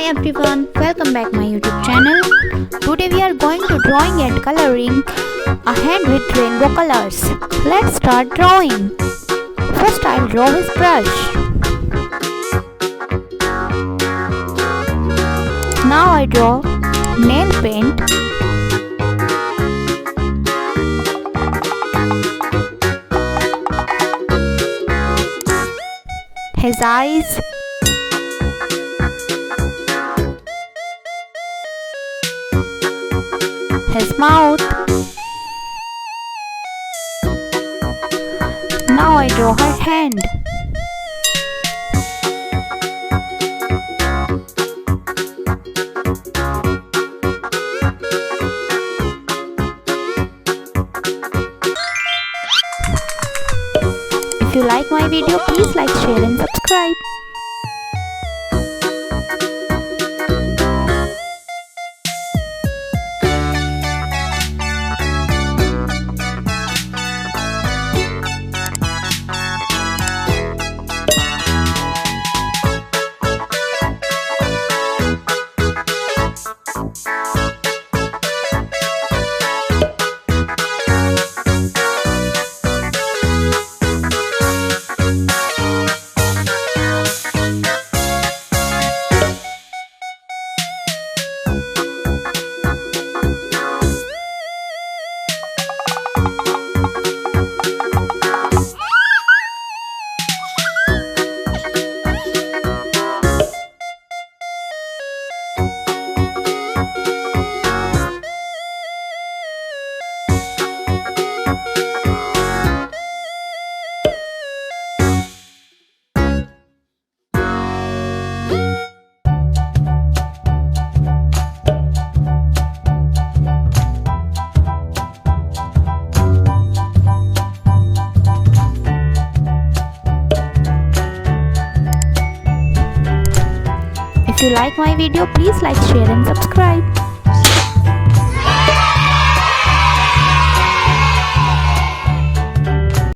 everyone, welcome back my YouTube channel. Today we are going to drawing and coloring a hand with rainbow colors. Let's start drawing. First I'll draw with brush. Now I draw nail paint. His eyes. His mouth. Now I draw her hand. If you like my video, please like, share and subscribe. If you like my video, please like, share and subscribe.